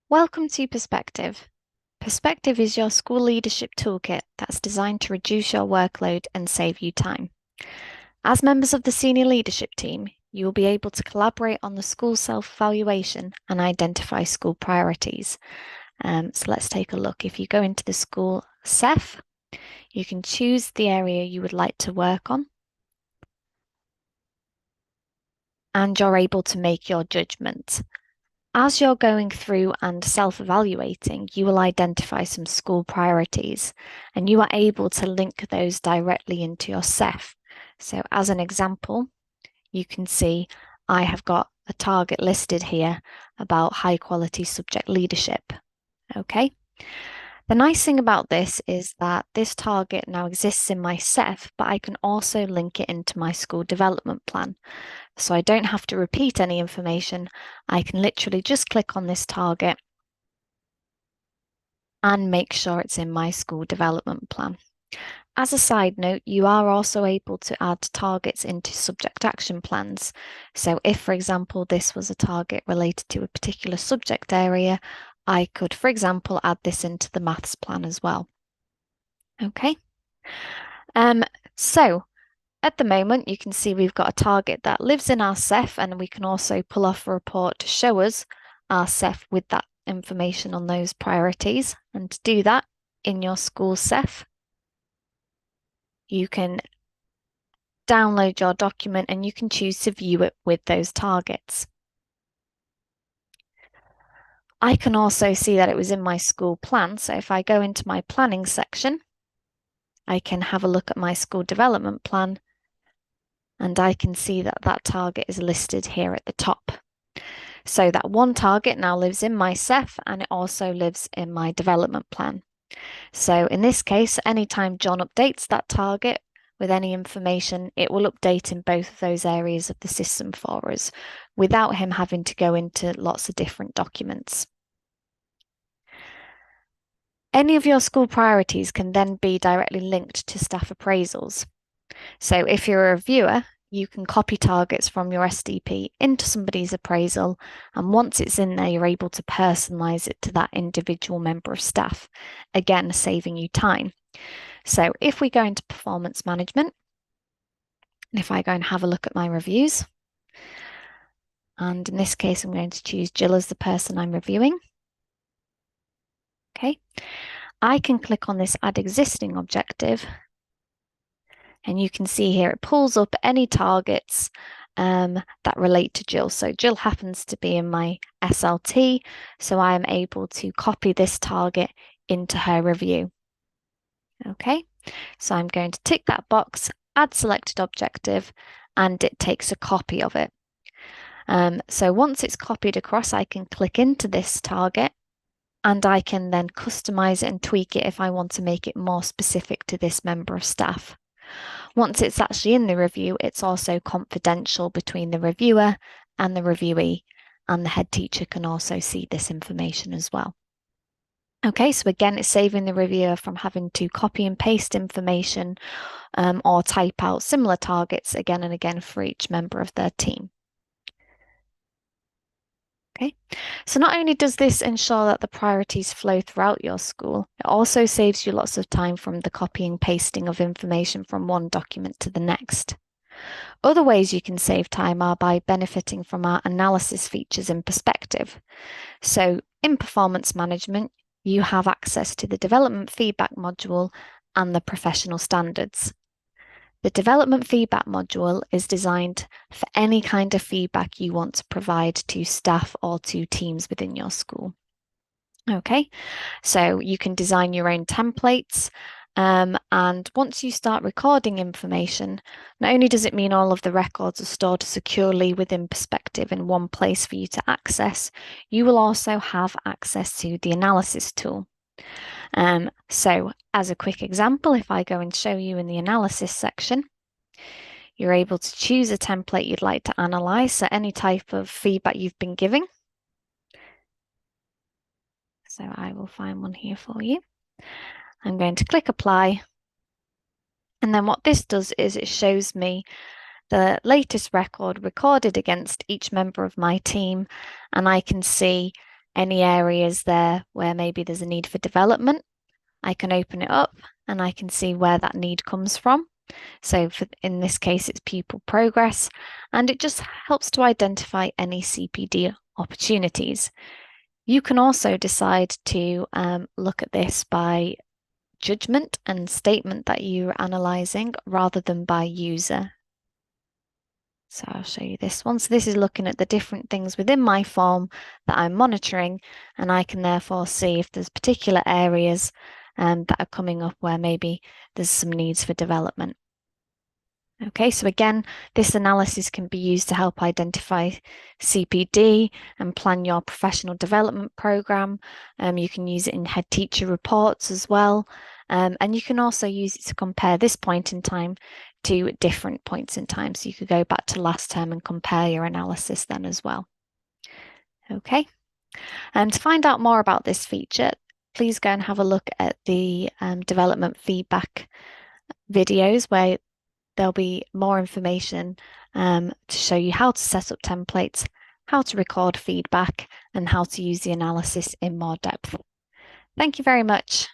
Welcome to Perspective. Perspective is your school leadership toolkit that's designed to reduce your workload and save you time. As members of the senior leadership team, you will be able to collaborate on the school self-evaluation and identify school priorities. So let's take a look. If you go into the school SEF, you can choose the area you would like to work on, and you're able to make your judgment. As you're going through and self-evaluating, you will identify some school priorities and you are able to link those directly into your SEF. So as an example, you can see I have got a target listed here about high quality subject leadership. Okay. The nice thing about this is that this target now exists in my SEF, but I can also link it into my school development plan. So I don't have to repeat any information. I can literally just click on this target and make sure it's in my school development plan. As a side note, you are also able to add targets into subject action plans. So if, for example, this was a target related to a particular subject area, I could, for example, add this into the maths plan as well. Okay. So at the moment, you can see we've got a target that lives in our SEF, and we can also pull off a report to show us our SEF with that information on those priorities. And to do that in your school SEF, you can download your document and you can choose to view it with those targets. I can also see that it was in my school plan. So if I go into my planning section, I can have a look at my school development plan and I can see that that target is listed here at the top. So that one target now lives in my SEF and it also lives in my development plan. So in this case, anytime John updates that target with any information, it will update in both of those areas of the system for us without him having to go into lots of different documents. Any of your school priorities can then be directly linked to staff appraisals. So if you're a reviewer, you can copy targets from your SDP into somebody's appraisal, and once it's in there, you're able to personalize it to that individual member of staff, again, saving you time. So if we go into performance management, and if I go and have a look at my reviews, and in this case, I'm going to choose Jill as the person I'm reviewing. Okay, I can click on this Add Existing Objective, and you can see here it pulls up any targets that relate to Jill. So Jill happens to be in my SLT, so I am able to copy this target into her review. Okay, so I'm going to tick that box, add selected objective, and it takes a copy of it. So once it's copied across, I can click into this target and I can then customize it and tweak it if I want to make it more specific to this member of staff. Once it's actually in the review, it's also confidential between the reviewer and the reviewee, and the head teacher can also see this information as well. Okay, so again, it's saving the reviewer from having to copy and paste information or type out similar targets again and again for each member of their team. Okay, so not only does this ensure that the priorities flow throughout your school, it also saves you lots of time from the copying and pasting of information from one document to the next. Other ways you can save time are by benefiting from our analysis features in Perspective. So in performance management, you have access to the development feedback module and the professional standards. The development feedback module is designed for any kind of feedback you want to provide to staff or to teams within your school. Okay, so you can design your own templates. And once you start recording information, not only does it mean all of the records are stored securely within Perspective in one place for you to access, you will also have access to the analysis tool. So as a quick example, if I go and show you in the analysis section, you're able to choose a template you'd like to analyze, so any type of feedback you've been giving. So I will find one here for you. I'm going to click apply. And then what this does is it shows me the latest record recorded against each member of my team, and I can see any areas there where maybe there's a need for development, I can open it up and I can see where that need comes from. So in this case, it's pupil progress, and it just helps to identify any CPD opportunities. You can also decide to look at this by judgment and statement that you're analysing rather than by user. So I'll show you this one. So this is looking at the different things within my form that I'm monitoring, and I can therefore see if there's particular areas that are coming up where maybe there's some needs for development. Okay, so again, this analysis can be used to help identify CPD and plan your professional development program. You can use it in head teacher reports as well. And you can also use it to compare this point in time to different points in time. So you could go back to last term and compare your analysis then as well. Okay, and to find out more about this feature, please go and have a look at the development feedback videos where there'll be more information to show you how to set up templates, how to record feedback, and how to use the analysis in more depth. Thank you very much.